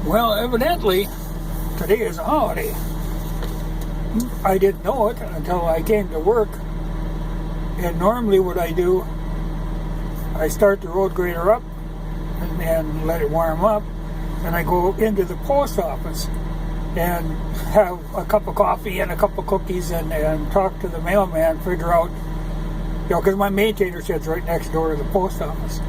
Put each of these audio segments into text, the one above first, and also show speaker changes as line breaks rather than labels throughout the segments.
Well, evidently, today is a holiday. I didn't know it until I came to work. And normally what I do, I start the road grader up and then let it warm up. And I go into the post office and have a cup of coffee and a couple of cookies and talk to the mailman, figure out, because my maintainer shed's right next door to the post office.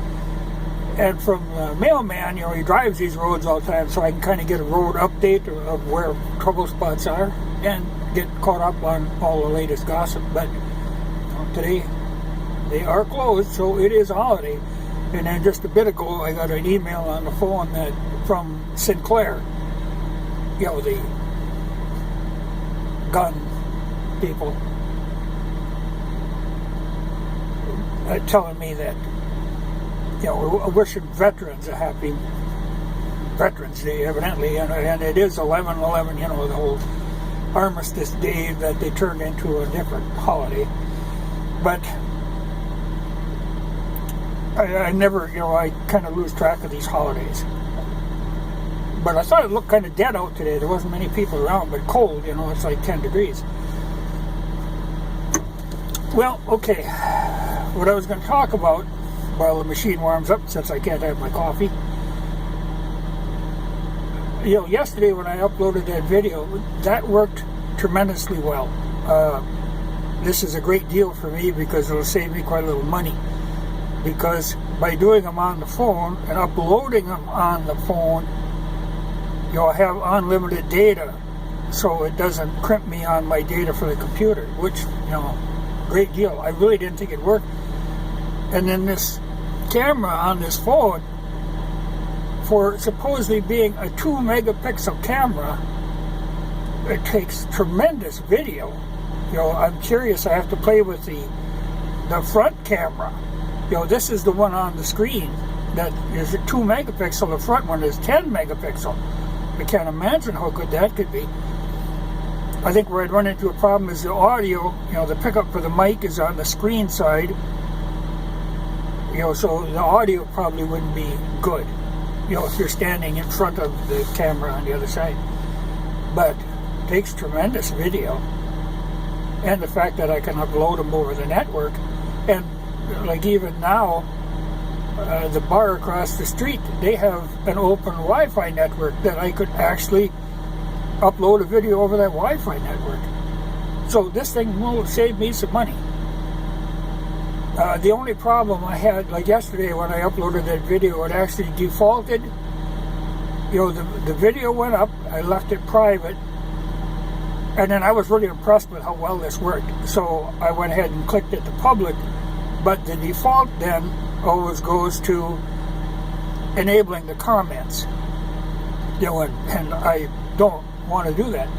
And from the mailman, he drives these roads all the time, so I can kind of get a road update of where trouble spots are and get caught up on all the latest gossip. But today, they are closed, so it is a holiday. And then just a bit ago, I got an email on the phone from Sinclair, the gun people, telling me that, we're wishing veterans a happy Veterans Day, evidently, and it is 11/11, the whole Armistice Day that they turned into a different holiday. But I never, I kind of lose track of these holidays. But I thought it looked kind of dead out today. There wasn't many people around, but cold, it's like 10 degrees. Well, okay, what I was going to talk about while the machine warms up, since I can't have my coffee. Yesterday when I uploaded that video, that worked tremendously well. This is a great deal for me because it'll save me quite a little money. Because by doing them on the phone and uploading them on the phone, I have unlimited data, so it doesn't crimp me on my data for the computer, which, great deal. I really didn't think it worked. And then this camera on this phone, for supposedly being a 2-megapixel camera, it takes tremendous video. I'm curious. I have to play with the front camera. This is the one on the screen that is a 2 megapixel. The front one is 10 megapixel. I can't imagine how good that could be. I think where I'd run into a problem is the audio. The pickup for the mic is on the screen side. So the audio probably wouldn't be good. If you're standing in front of the camera on the other side. But it takes tremendous video. And the fact that I can upload them over the network. And like even now, the bar across the street, they have an open Wi-Fi network that I could actually upload a video over that Wi-Fi network. So this thing will save me some money. The only problem I had, like yesterday when I uploaded that video, it actually defaulted. The video went up, I left it private, and then I was really impressed with how well this worked. So I went ahead and clicked it to public, but the default then always goes to enabling the comments. And I don't want to do that.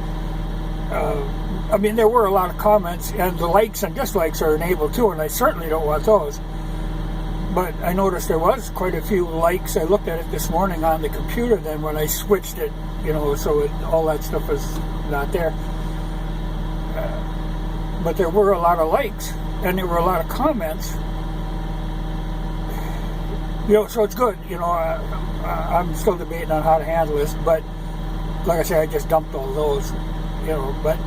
There were a lot of comments, and the likes and dislikes are enabled too, and I certainly don't want those. But I noticed there was quite a few likes. I looked at it this morning on the computer then when I switched it, so all that stuff is not there. But there were a lot of likes, and there were a lot of comments. So it's good. I'm still debating on how to handle this, but like I said, I just dumped all those, but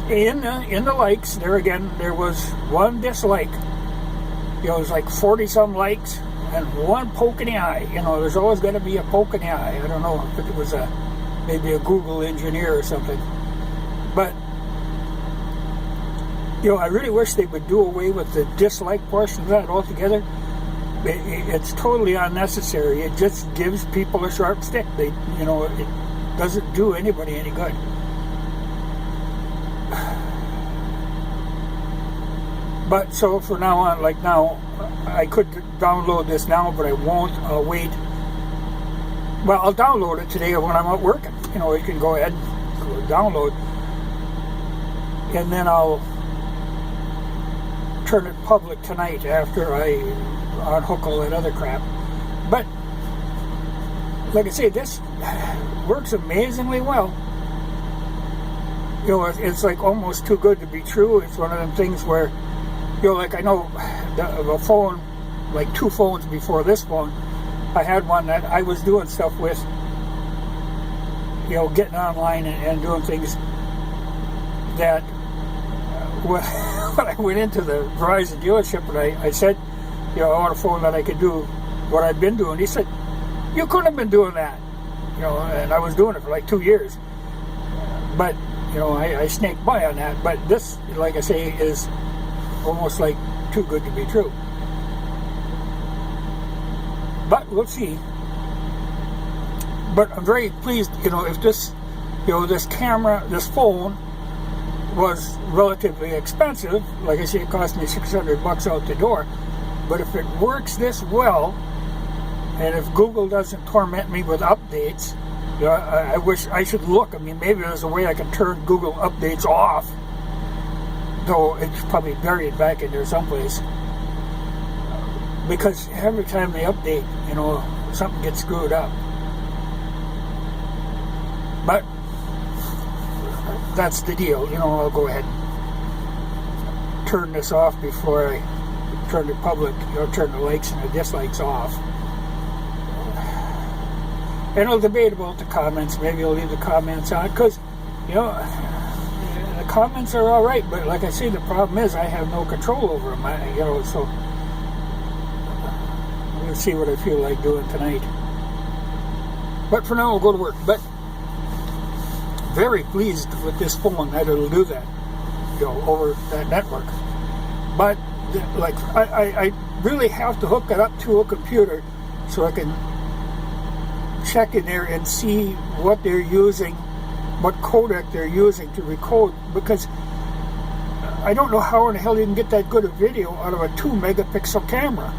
in the likes, there was one dislike. It was like 40-some likes and one poke in the eye. There's always going to be a poke in the eye. I don't know if it was maybe a Google engineer or something. But, I really wish they would do away with the dislike portion of that altogether. It's totally unnecessary. It just gives people a sharp stick. It doesn't do anybody any good. But so for now on, like now, I could download this now, but I won't. I'll wait. Well, I'll download it today when I'm out working. You can go ahead and download. And then I'll turn it public tonight after I unhook all that other crap. But like I say, this works amazingly well. It's like almost too good to be true. It's one of them things where, like I know the phone, like 2 phones before this phone, I had one that I was doing stuff with, getting online and doing things that when I went into the Verizon dealership and I said, I want a phone that I could do what I've been doing. He said, you couldn't have been doing that. And I was doing it for like 2 years. But, I snaked by on that. But this, like I say, is almost like too good to be true. But we'll see. But I'm very pleased, if this, this camera, this phone was relatively expensive. Like I say, it cost me $600 out the door. But if it works this well, and if Google doesn't torment me with updates, I wish I should look. I mean, maybe there's a way I can turn Google updates off, though it's probably buried back in there someplace. Because every time they update, something gets screwed up. But that's the deal. I'll go ahead and turn this off before I turn the public, turn the likes and the dislikes off. And I'll debate about the comments. Maybe I'll leave the comments on because, the comments are all right. But like I say, the problem is I have no control over them. So we'll see what I feel like doing tonight. But for now, I'll go to work. But very pleased with this phone that it'll do that, over that network. But like I really have to hook it up to a computer so I can check in there and see what they're using, what codec they're using to record, because I don't know how in the hell you can get that good a video out of a 2 megapixel camera.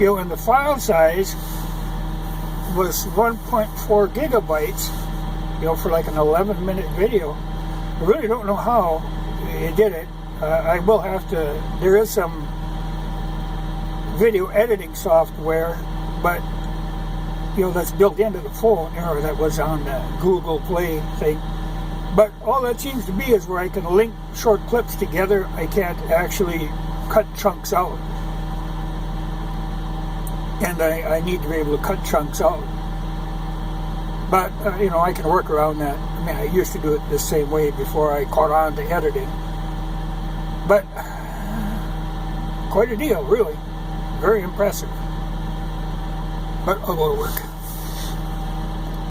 And the file size was 1.4 gigabytes, for like an 11-minute video. I really don't know how you did it. I will have to, there is some video editing software, but that's built into the phone, or that was on the Google Play thing. But all that seems to be is where I can link short clips together. I can't actually cut chunks out. And I need to be able to cut chunks out. But, I can work around that. I mean, I used to do it the same way before I caught on to editing. But, quite a deal, really. Very impressive. But I'll go to work.